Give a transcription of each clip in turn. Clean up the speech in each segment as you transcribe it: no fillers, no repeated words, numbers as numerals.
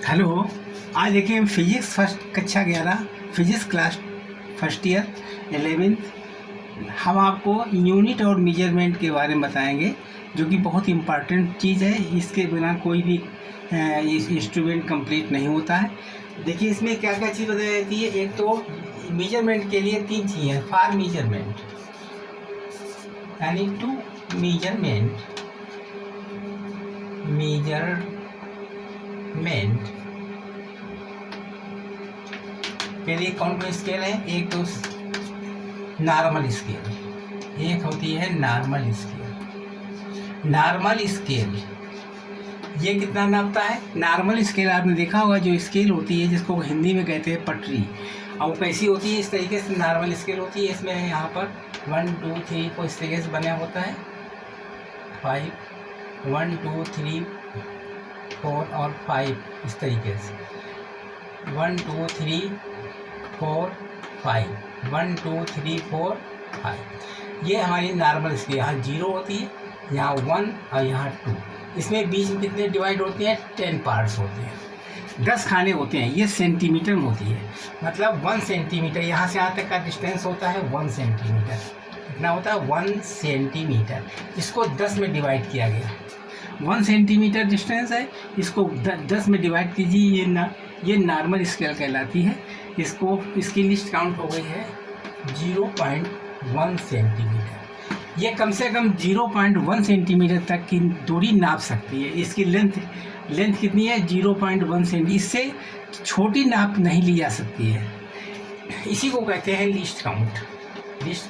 Hello. आज देखिए हम फिजिक्स फर्स्ट कक्षा 11 physics class first year 11th हम आपको यूनिट और मेजरमेंट के बारे में बताएंगे, जो कि बहुत इम्पॉर्टेंट चीज़ है। इसके बिना कोई भी इंस्ट्रूमेंट कंप्लीट नहीं होता है। देखिए इसमें क्या क्या चीज़ बताई जाती है। एक तो मेजरमेंट के लिए 3 चीज़ें हैं। फॉर मेजरमेंट यानी टू मेजरमेंट के लिए कौन कौन स्केल है। एक तो नॉर्मल स्केल, एक होती है नॉर्मल स्केल। ये कितना नापता है। नॉर्मल स्केल आपने देखा होगा, जो स्केल होती है जिसको हिंदी में कहते हैं पटरी, और वो कैसी होती है, इस तरीके से नॉर्मल स्केल होती है। इसमें यहाँ पर 1 2 3 को इस तरीके से बना होता है। 5 1 2 3 4 और 5 इस तरीके से 1 2 3 4 5 1 2 3 4 5। ये हमारी नॉर्मल स्केल। यहाँ 0 होती है, यहाँ 1 और यहाँ 2। इसमें बीच में कितने डिवाइड होते हैं, 10 पार्ट्स होते हैं, 10 खाने होते हैं। ये सेंटीमीटर में होती है, मतलब 1 सेंटीमीटर। यहाँ से यहाँ तक का डिस्टेंस होता है 1 सेंटीमीटर। कितना होता है, 1 सेंटीमीटर। इसको 10 में डिवाइड किया गया। 1 सेंटीमीटर डिस्टेंस है, इसको 10 में डिवाइड कीजिए। ये नॉर्मल स्केल कहलाती है। इसकी लिस्ट काउंट हो गई है 0.1 सेंटीमीटर। ये कम से कम 0.1 सेंटीमीटर तक की दूरी नाप सकती है। इसकी लेंथ कितनी है, 0.1 सेंटीमीटर। इससे छोटी नाप नहीं ली जा सकती है। इसी को कहते हैं लीस्ट काउंट। लीस्ट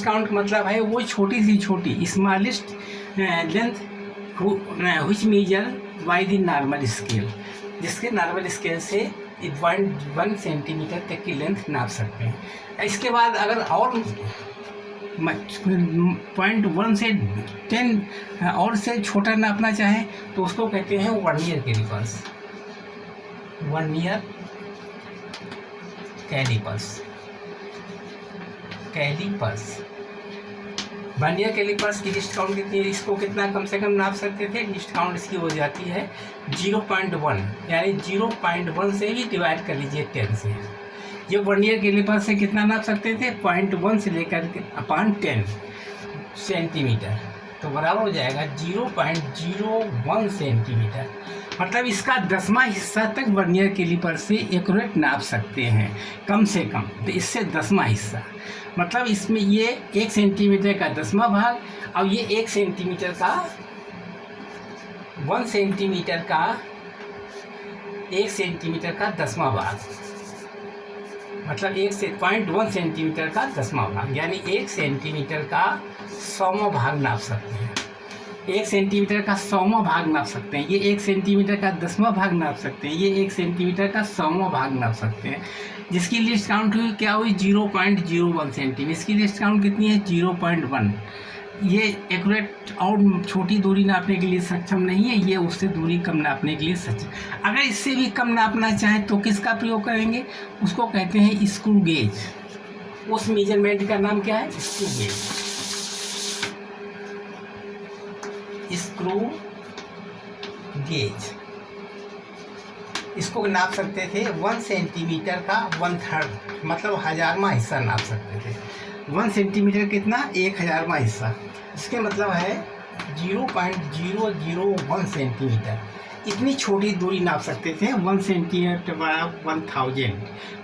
काउंट मतलब है वो छोटी सी छोटी, smallest length which measure by the normal scale, जिसके नॉर्मल स्केल से 1 सेंटीमीटर तक की लेंथ नाप सकते हैं। इसके बाद अगर और 0.1 से 10 और से छोटा नापना चाहें तो उसको कहते हैं वर्नियर कैलिपर्स। वर्नियर कैलिपर्स की लिस्ट काउंट कितनी है, इसको कितना कम से कम नाप सकते थे। लिस्ट काउंट इसकी हो जाती है 0.1, यानी 0.1 से ही डिवाइड कर लीजिए 10 से। ये वर्नियर कैलिपर्स से कितना नाप सकते थे, 0.1 से लेकर के अपॉन 10 सेंटीमीटर, तो बराबर हो जाएगा 0.01 सेंटीमीटर। मतलब इसका 10वां हिस्सा तक वर्नियर कैलिपर से एक्यूरेट नाप सकते हैं, कम से कम। तो इससे 10वां हिस्सा, मतलब इसमें ये 1 सेंटीमीटर का 10वां भाग, और ये 1 सेंटीमीटर का 1 सेंटीमीटर का 1 सेंटीमीटर का 10वां भाग, मतलब 0.1 सेंटीमीटर का 10वां भाग, यानी 1 सेंटीमीटर का 100वां भाग नाप सकते हैं। 1 सेंटीमीटर का 100वां भाग नाप सकते हैं। ये 1 सेंटीमीटर का 10वां भाग नाप सकते हैं। ये 1 सेंटीमीटर का 100वां भाग नाप सकते हैं। जिसकी लिस्ट काउंट हुई क्या हुई, 0.01 सेंटीमीटर। इसकी लिस्ट काउंट कितनी है, 0.1। ये एक्यूरेट और छोटी दूरी नापने के लिए सक्षम नहीं है, ये उससे दूरी कम नापने के लिए सक्षम। अगर इससे भी कम नापना चाहें तो किसका प्रयोग करेंगे, उसको कहते हैं स्क्रू गेज। उस मेजरमेंट का नाम क्या है, स्क्रू गेज। इसको नाप सकते थे 1 सेंटीमीटर का 1/3, मतलब 1000वां हिस्सा नाप सकते थे। 1 सेंटीमीटर कितना, 1000वां हिस्सा। इसके मतलब है 0.001 सेंटीमीटर। इतनी छोटी दूरी नाप सकते थे। 1 सेंटीमीटर बराबर 1000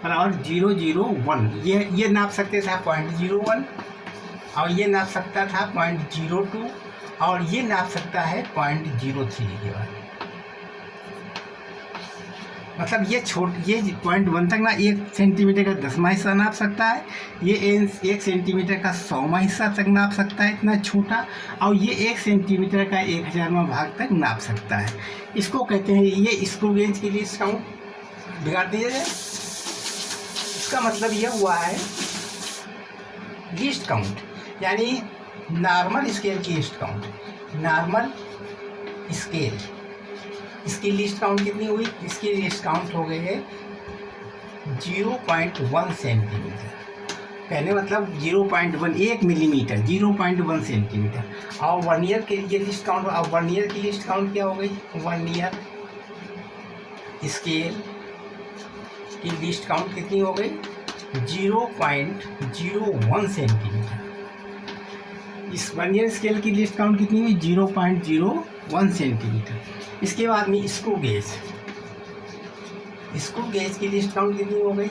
बराबर 001। ये नाप सकते था 0.01, और ये नाप सकता था 0.02, और ये नाप सकता है 0.03 के बाद। मतलब ये 0.1 तक ना 1 सेंटीमीटर का 10वां हिस्सा नाप सकता है। ये 1 सेंटीमीटर का 100वां हिस्सा तक नाप सकता है, इतना छोटा। और ये 1 सेंटीमीटर का 1000वां भाग तक नाप सकता है। इसको कहते हैं, ये स्क्रू गेज की लिस्ट काउंट बिगाड़ दिया जाए। इसका मतलब ये हुआ है लिस्ट काउंट, यानी नॉर्मल स्केल की लिस्ट काउंट। नॉर्मल स्केल, इसकी लिस्ट काउंट कितनी हुई, इसकी लिस्ट काउंट हो गई है 0.1 सेंटीमीटर। कहने मतलब 0.1 1 मिलीमीटर 0.1 सेंटीमीटर। और वर्नियर के लिए लिस्ट काउंट, और वर्नियर की लिस्ट काउंट क्या हो गई, वर्नियर स्केल की लीस्ट काउंट कितनी हो गई? 0.01 सेंटीमीटर। इस वर्नियर स्केल की लीस्ट काउंट कितनी हुई? 0.01 सेंटीमीटर। इसके बाद में स्क्रू गेज की लिस्ट काउंट कितनी हो गई?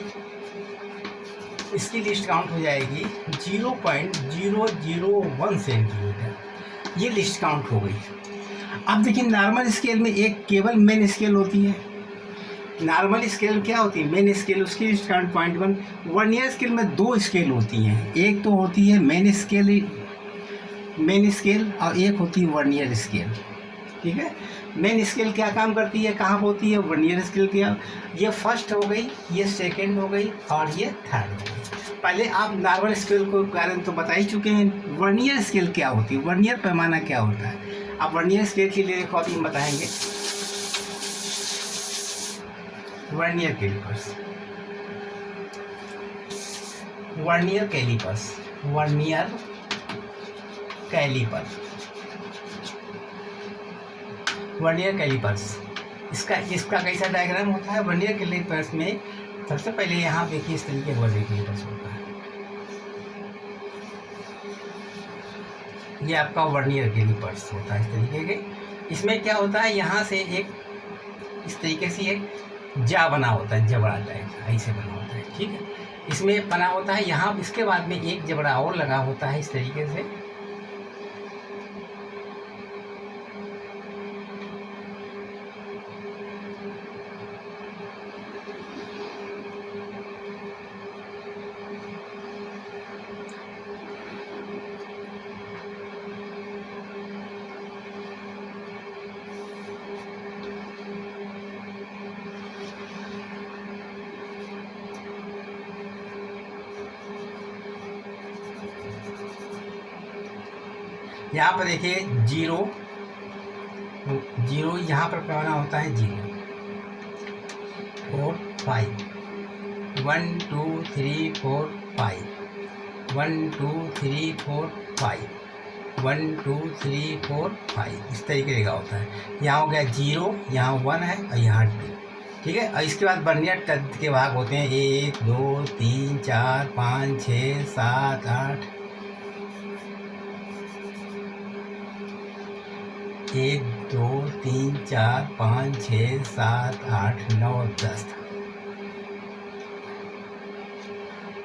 इसकी लिस्ट काउंट हो जाएगी 0.001 सेंटीमीटर। ये लिस्ट काउंट हो गई। अब देखिए नॉर्मल स्केल में एक केवल मेन स्केल होती है। नॉर्मल स्केल क्या होती है? मेन स्केल, उसकी लिस्ट काउंट 0.1। वर्नियर स्केल में दो स्केल होती हैं, एक तो होती है मेन स्केल और एक होती है वर्नियर स्केल। ठीक है, मेन स्केल क्या काम करती है, कहाँ होती है? वर्नियर स्केल क्या, ये फर्स्ट हो गई, ये सेकंड हो गई और ये थर्ड हो गई। पहले आप नॉर्मल स्केल को बारे में तो बता ही चुके हैं। वर्नियर स्केल क्या होती है, वर्नियर पैमाना क्या होता है? आप वर्नियर स्केल के लिए देखो अभी हम बताएंगे। वर्नियर कैलिपर्स, वर्नियर कैलिपर्स इसका कैसा डायग्राम होता है? वर्नियर कैलिपर्स में सबसे पहले यहाँ देखिए इस तरीके का वर्नियर कैलिपर्स होता है। ये आपका वर्नियर कैलिपर्स होता है इस तरीके के। इसमें क्या होता है, यहाँ से एक इस तरीके से एक जा बना होता है, जबड़ा टाइप ऐसे बना होता है। ठीक है, इसमें बना होता है यहाँ, इसके बाद में एक जबड़ा और लगा होता है इस तरीके से। यहाँ पर देखिए जीरो यहाँ पर पैमाना होता है 0, 4, 5, 1 2 3 4 5, 1 2 3 4 5, 1 2 3 4 5 इस तरीके का होता है। यहाँ हो गया 0, यहाँ 1 है और यहाँ 2। ठीक है, और इसके बाद वर्नियर के भाग होते हैं 1 2 3 4 5 6 7 8, 1 2 3 4 5 6 7 8 9 10।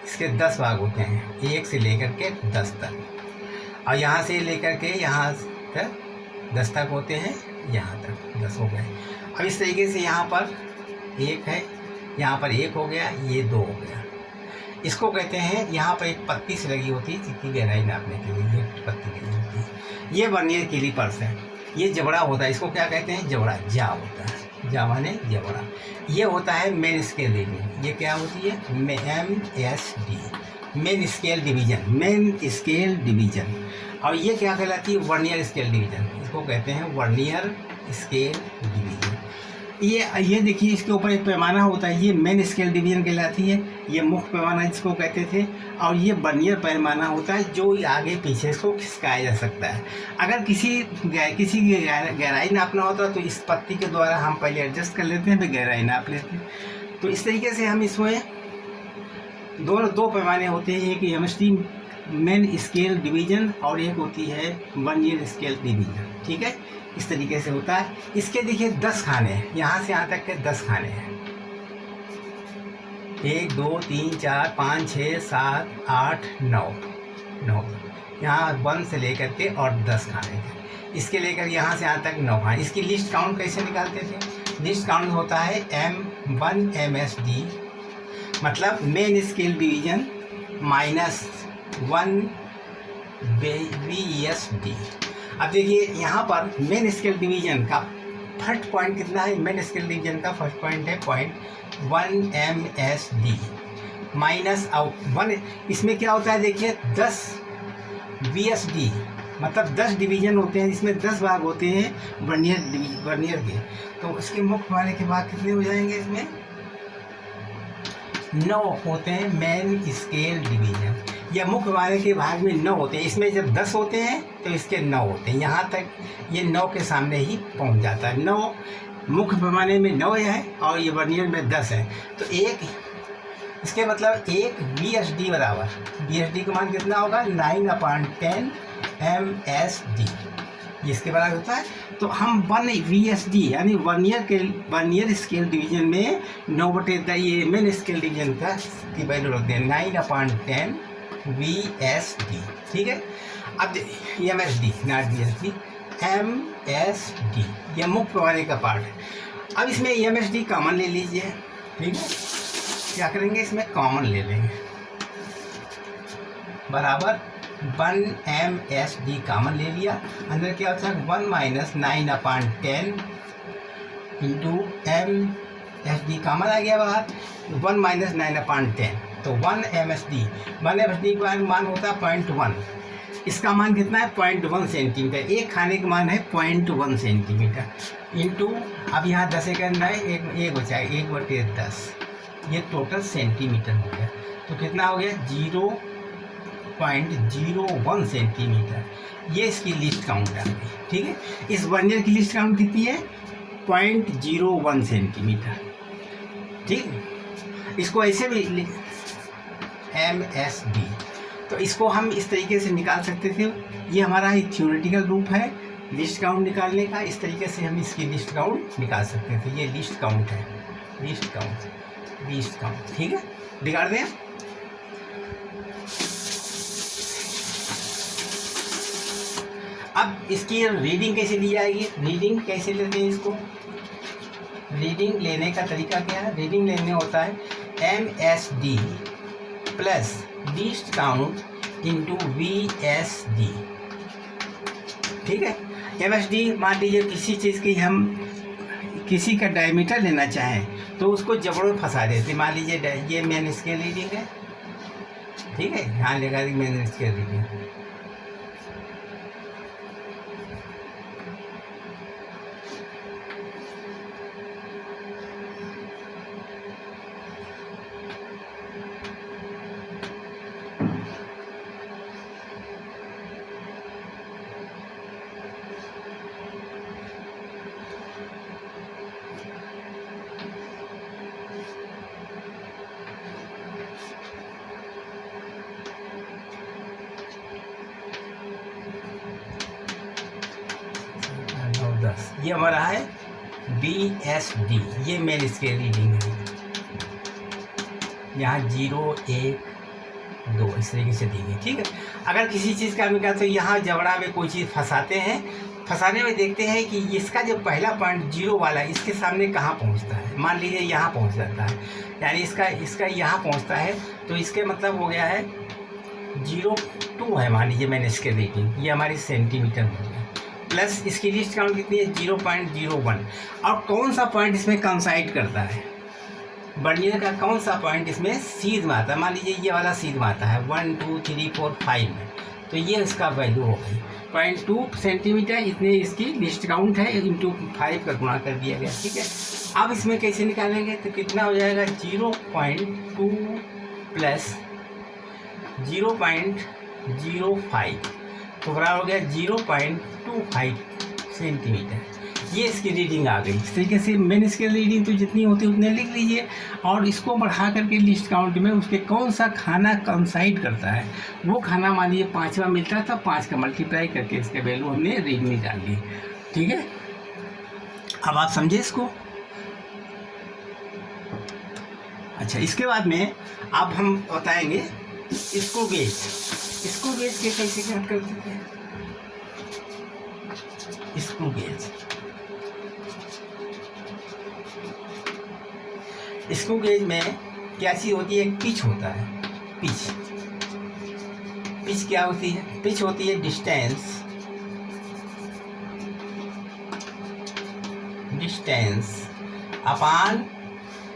इसके 10 भाग होते हैं, 1 से लेकर के 10 तक। और यहाँ से लेकर के यहाँ तक 10 तक होते हैं, यहाँ तक 10 हो गए। अब इस तरीके से यहाँ पर 1 है, यहाँ पर 1 हो गया, ये 2 हो गया। इसको कहते हैं, यहाँ पर एक पत्ती से लगी होती है जितनी गहराई नापने के लिए, ये पत्ती लगी होती है। ये वर्नियर कैलिपर्स है। ये जबड़ा होता है, इसको क्या कहते हैं? जबड़ा, जा होता है, जा माने जबड़ा। ये होता है मेन स्केल रीडिंग। ये क्या होती है? MSD, main scale division. और ये क्या कहलाती है? Vernier scale division. इसको कहते हैं वर्नियर स्केल डिवीजन। ये देखिए इसके ऊपर एक पैमाना होता है, ये मेन स्केल डिवीजन कहलाती है। ये मुख्य पैमाना जिसको कहते थे। और ये वर्नियर पैमाना होता है जो आगे पीछे इसको खिसकाया जा सकता है। अगर किसी की गहराई नापना होता है तो इस पत्ती के द्वारा हम पहले एडजस्ट कर लेते हैं, फिर गहराई नाप लेते हैं। तो इस तरीके से हम इसमें दो पैमाने होते हैं, एक MSD मेन स्केल डिवीजन और एक होती है वर्नियर स्केल डिवीजन। ठीक है, इस तरीके से होता है। इसके देखिए 10 खाने हैं, यहाँ से यहाँ तक के 10 खाने हैं। 1 2 3 4 5 6 7 8 9 यहाँ 1 से लेकर के और 10 खाने थे। इसके लेकर यहाँ से यहाँ तक 9 खाने। इसकी लिस्ट काउंट कैसे निकालते थे? लिस्ट काउंट होता है M1 MSD, मतलब मेन स्केल डिवीजन -1 VSD। अब देखिए यहाँ पर मेन स्केल डिवीजन का फर्स्ट पॉइंट कितना है? मेन स्केल डिवीजन का फर्स्ट पॉइंट है 0.1 MSD -1। इसमें क्या होता है देखिए 10 VSD, मतलब 10 डिवीजन होते हैं, इसमें 10 भाग होते हैं वर्नियर के। तो इसके मुख्य वाले के भाग कितने हो जाएंगे? इसमें 9 होते हैं मेन स्केल डिवीजन। या मुख्य वाले के भाग में 9 होते हैं। इसमें जब 10 होते हैं तो इसके 9 होते हैं। यहाँ तक ये 9 के सामने ही पहुँच जाता है। 9 मुख्य पैमाने में 9 है और ये वर्नियर में 10 है। तो एक इसके मतलब एक VSD बराबर, VSD का मान कितना होगा 9/10 MSD, ये इसके बराबर होता है। तो हम 1 VSD यानी वर्नियर स्केल डिवीजन में 9/10 ये मेन स्केल डिवीजन का की वैल्यू रखते हैं 9/10 VSD, ठीक है। अब MSD नॉट VSD, MSD ये मुख्य पैमाने का पार्ट है। अब इसमें MSD कॉमन ले लीजिए, ठीक है। क्या करेंगे, इसमें कॉमन ले लेंगे, बराबर 1 MSD कॉमन ले लिया। अंदर क्या होता है 1 - 9/10 इंटू MSD कॉमन आ गया बाहर, 1 - 9/10 तो 1 MSD का मान होता है 0.1, इसका मान कितना है 0.1 सेंटीमीटर, एक खाने का मान है 0.1 सेंटीमीटर इंटू, अब यहाँ 10 का है एक बचा है 1/10, ये टोटल सेंटीमीटर हो गया। तो कितना हो गया 0.01 सेंटीमीटर, ये इसकी लिस्ट काउंट आ गई, ठीक है। इस वर्नियर की लिस्ट काउंट कितनी है 0.01 सेंटीमीटर, ठीक। इसको ऐसे भी MSD, तो इसको हम इस तरीके से निकाल सकते थे। ये हमारा एक थ्योरेटिकल रूप है लिस्ट काउंट निकालने का, इस तरीके से हम इसकी लिस्ट काउंट निकाल सकते थे। ये लिस्ट काउंट है, लिस्ट काउंट, ठीक है। निकाल दें। अब इसकी रीडिंग कैसे ली जाएगी, रीडिंग कैसे लेते हैं इसको, रीडिंग लेने का तरीका क्या है, रीडिंग लेने होता है MSD plus least count into VSD, ठीक है। MSD मान लीजिए किसी चीज़ की हम किसी का डायमीटर लेना चाहें तो उसको जबड़ों में फंसा देते, मान लीजिए ये मेन स्केल रीडिंग है, ठीक है, यहाँ लेगा मेन स्केल रीडिंग, ये हमारा है VSD, ये मेन स्केल रीडिंग है, यहाँ 0 1 2 इस तरीके से दी गई, ठीक है। अगर किसी चीज़ का हम कहते हैं यहाँ जबड़ा में कोई चीज़ फंसाते हैं, फंसाने में देखते हैं कि इसका जो पहला पॉइंट 0 वाला है इसके सामने कहाँ पहुँचता है, मान लीजिए यहाँ पहुँच जाता है, यानी इसका यहाँ पहुँचता है, तो इसके मतलब हो गया है 0.2 है, मान लीजिए मैंने इसके रीडिंग, ये हमारी सेंटीमीटर हो गया, प्लस इसकी लिस्ट काउंट कितनी है 0.01। और कौन सा पॉइंट इसमें कंसाइड करता है, वर्नियर का कौन सा पॉइंट इसमें सीध में आता है, मान लीजिए ये वाला सीध में आता है 1 2 3 4 5 में, तो ये इसका वैल्यू हो गई 0.2 सेंटीमीटर, इतने इसकी लिस्ट काउंट है, इंटू 5 का गुणा कर दिया गया, ठीक है। अब इसमें कैसे निकालेंगे, तो कितना हो जाएगा 0.2 प्लस 0.05, तो बराबर हो गया 0.25 सेंटीमीटर, ये इसकी रीडिंग आ गई। इस तरीके से मेन स्केल रीडिंग तो जितनी होती है उतने लिख लीजिए, और इसको बढ़ा करके लिस्ट काउंट में उसके कौन सा खाना कंसाइड करता है, वो खाना मान लीजिए 5वां मिलता था, 5 का मल्टीप्लाई करके इसके वैल्यू हमने रीड निकाल ली, ठीक है। अब आप समझे इसको। अच्छा, इसके बाद में अब हम बताएंगे स्क्रू गेज के कैसे क्या करते हैं। स्क्रू गेज में क्या चीज़ होती है, पिच होता है, पिच क्या होती है, पिच होती है distance upon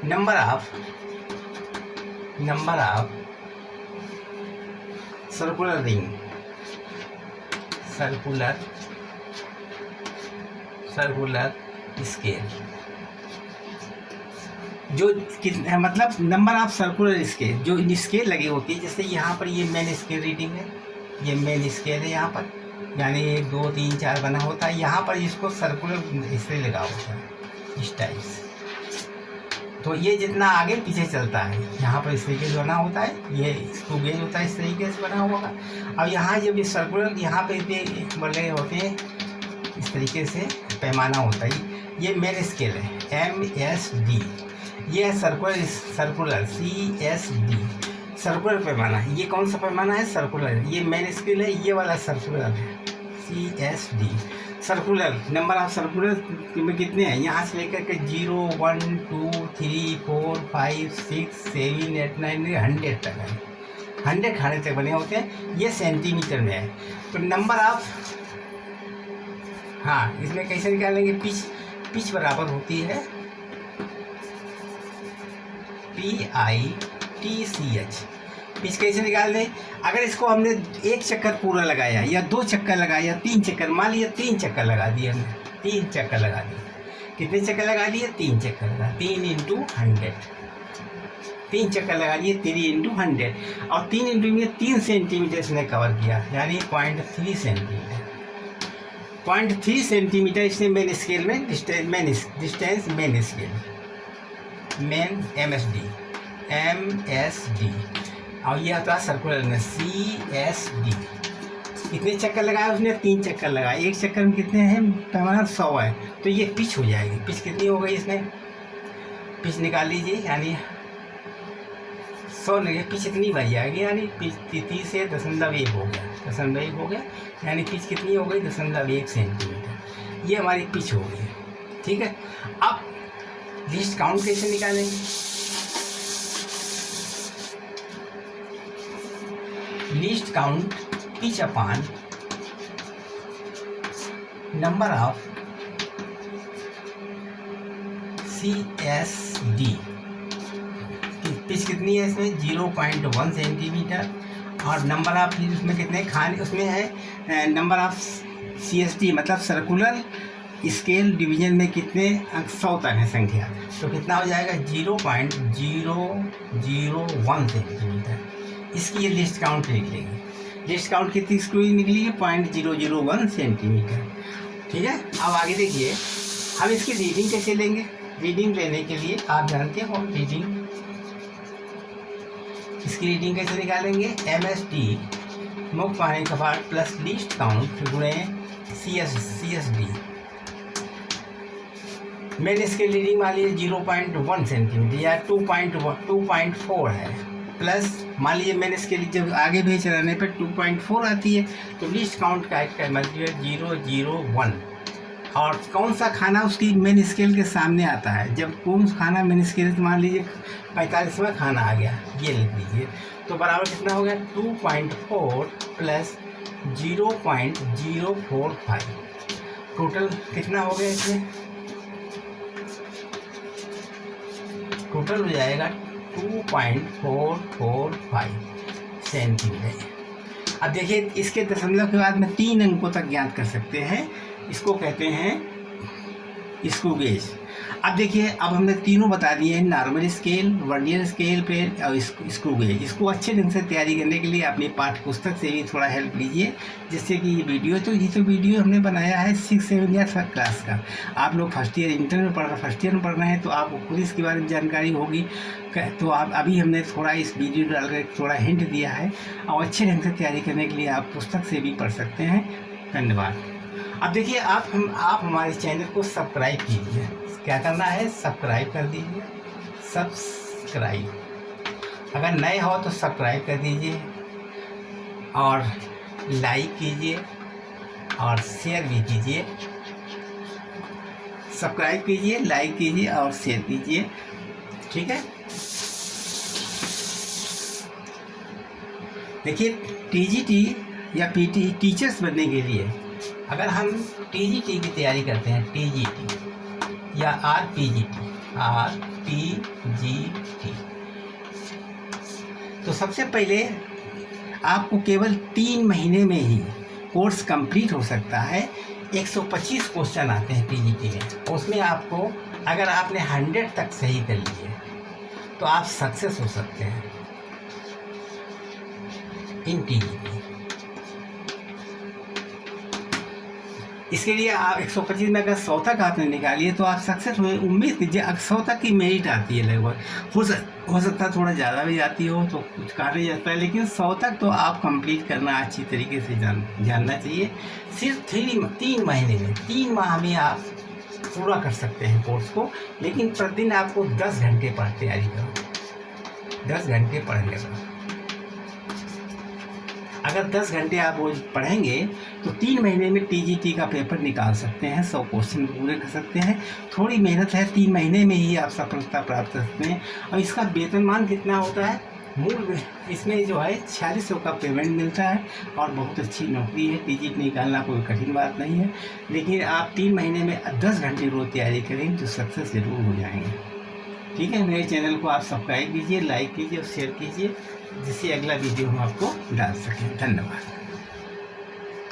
number of circular ring, circular scale, जो कितना मतलब नंबर ऑफ सर्कुलर स्केल, जो स्केल लगी होती है, जैसे यहाँ पर ये मेन स्केल रीडिंग है, ये मेन स्केल है, यहाँ पर यानी 1 2 3 4 बना होता है, यहाँ पर इसको सर्कुलर इससे लगा होता है, इस टाइप से। तो ये जितना आगे पीछे चलता है यहाँ पर इस तरीके से बना होता है, ये स्क्रू गेज होता है इस तरीके से बना हुआ। अब यहाँ जब ये सर्कुलर यहाँ पे बने होते हैं इस तरीके से पैमाना होता है, ये मेन स्केल है MSD, ये है सर्कुलर CSD, सर्कुलर पैमाना। ये कौन सा पैमाना है? सर्कुलर। ये मेन स्केल है, ये वाला सर्कुलर है CSD। Circular number of circular में कितने हैं? यहाँ से लेकर के 0, 1, 2, 3, 4, 5, 6, 7, 8, 9, 100 तक है। 100 खाने तक बने होते हैं। ये सेंटीमीटर में है। तो नंबर ऑफ, हाँ, इसमें कैसे निकालेंगे? पिच बराबर होती है PITCH। पिच कैसे निकाल दें? अगर इसको हमने एक चक्कर पूरा लगाया या 2 चक्कर लगाया या 3 चक्कर, मान लिया 3 चक्कर लगा दिए हमने, 3 चक्कर लगा दिए। कितने चक्कर लगा दिए? 3 चक्कर लगा, 3 × 100, 3 चक्कर लगा दिए, 3 × 100। और 3 × में 3 सेंटीमीटर इसने कवर किया, यानी 0.3 सेंटीमीटर। 0.3 सेंटीमीटर इसने मेन स्केल में distance, main scale, main MSD। और ये आता है सर्कुलर में CSD। कितने चक्कर लगाए उसने? 3 चक्कर लगाए। एक चक्कर में कितने हैं? पैमाना 100 है। तो ये पिच हो जाएगी। पिच कितनी हो गई इसमें? पिच निकाल लीजिए, यानी 100 लगे, पिच इतनी बन जाएगी, यानी पिच 30 से 0.1 हो गया, 0.1 हो गया, यानी पिच कितनी हो गई? 0.1 सेंटीमीटर। ये हमारी पिच हो गई। ठीक है। अब लीस्ट काउंट कैसे निकालेंगे? Least count pitch upon number of CSD। Pitch कितनी है इसमें? 0.1 सेंटीमीटर। और नंबर ऑफ, उसमें कितने खाने उसमें है? नंबर ऑफ CSD मतलब सर्कुलर स्केल डिवीजन में कितने 100 तक है संख्या। तो कितना हो जाएगा? 0.001 सेंटीमीटर। इसकी ये लिस्ट काउंट निकलेगी। लिस्ट काउंट कितनी स्क्रू निकली है? 0.001 सेंटीमीटर। ठीक है। अब आगे देखिए, हम इसकी रीडिंग कैसे लेंगे? रीडिंग लेने के लिए आप जानते हो रीडिंग, इसकी रीडिंग कैसे निकालेंगे? MSD मुक्त पानी का पार्ट प्लस लीस्ट काउंट गुणे CSD। मैंने इसकी रीडिंग मान लीजिए 0.1 सेंटीमीटर या 2.4 है, प्लस मान लीजिए मैंने इसके लिए जब आगे भी चलाने पर 2.4 आती है, तो लीस्ट काउंट का मतलब 001। और कौन सा खाना उसकी मेन स्केल के सामने आता है? जब कौन सा खाना मेन स्केल, मान लीजिए 45वां खाना आ गया, ये लिख लीजिए। तो बराबर कितना हो गया? 2.4 प्लस 0.045। टोटल कितना हो गया इसमें? टोटल हो जाएगा 2.445 सेंटीमीटर। अब देखिए, इसके दशमलव के बाद में 3 अंकों तक ज्ञात कर सकते हैं। इसको कहते हैं स्क्रू गेज। अब देखिए, अब हमने तीनों बता दिए हैं, नॉर्मल स्केल, वर्नियर स्केल पे और स्क्रू गेज। इसको अच्छे ढंग से तैयारी करने के लिए अपनी पाठ्य पुस्तक से भी थोड़ा हेल्प लीजिए, जिससे कि ये वीडियो हमने बनाया है 6, 7 या 7 क्लास का। आप लोग फर्स्ट ईयर में पढ़ रहे हैं, तो आपको खुद इसके बारे में जानकारी होगी। तो आप अभी हमने थोड़ा इस वीडियो डालकर थोड़ा हिंट दिया है, और अच्छे ढंग से तैयारी करने के लिए आप पुस्तक से भी पढ़ सकते हैं। धन्यवाद। अब देखिए, आप हमारे चैनल को सब्सक्राइब कीजिए। क्या करना है? सब्सक्राइब कर दीजिए। सब्सक्राइब, अगर नए हो तो सब्सक्राइब कर दीजिए, और लाइक कीजिए और शेयर भी कीजिए। सब्सक्राइब कीजिए, लाइक कीजिए और शेयर कीजिए। ठीक है। देखिए, TGT या PT टीचर्स बनने के लिए अगर हम TGT की तैयारी करते हैं, TGT या RPGT, तो सबसे पहले आपको केवल 3 महीने में ही कोर्स कंप्लीट हो सकता है। 125 क्वेश्चन आते हैं TGT में। उसमें आपको, अगर आपने 100 तक सही कर लिए तो आप सक्सेस हो सकते हैं इन TGT। इसके लिए आप 125 में अगर 100 तक आपने निकाली है तो आप सक्सेस हुए। उम्मीद कीजिए 100 तक की मेरिट आती है लगभग, हो सकता है थोड़ा ज़्यादा भी जाती हो तो कुछ कहा नहीं जाता है, लेकिन 100 तक तो आप कंप्लीट करना अच्छी तरीके से जानना चाहिए। सिर्फ 3 महीने में, 3 माह में आप पूरा कर सकते हैं कोर्स को। लेकिन प्रतिदिन आपको 10 घंटे पढ़ तैयारी करो, 10 घंटे पढ़ने का। अगर 10 घंटे आप रोज पढ़ेंगे तो 3 महीने में टीजीटी का पेपर निकाल सकते हैं, 100 क्वेश्चन पूरे कर सकते हैं। थोड़ी मेहनत है, 3 महीने में ही आप सफलता प्राप्त कर सकते हैं। और इसका वेतनमान कितना होता है, मूल इसमें जो है 4600 का पेमेंट मिलता है और बहुत अच्छी नौकरी है। टीजीटी निकालना कोई कठिन बात नहीं है, लेकिन आप 3 महीने में 10 घंटे रोज तैयारी करेंगे तो सक्सेस जरूर हो जाएंगे। ठीक है, मेरे चैनल को आप सब्सक्राइब कीजिए, लाइक कीजिए और शेयर कीजिए, जिससे अगला वीडियो हम आपको डाल सकें। धन्यवाद।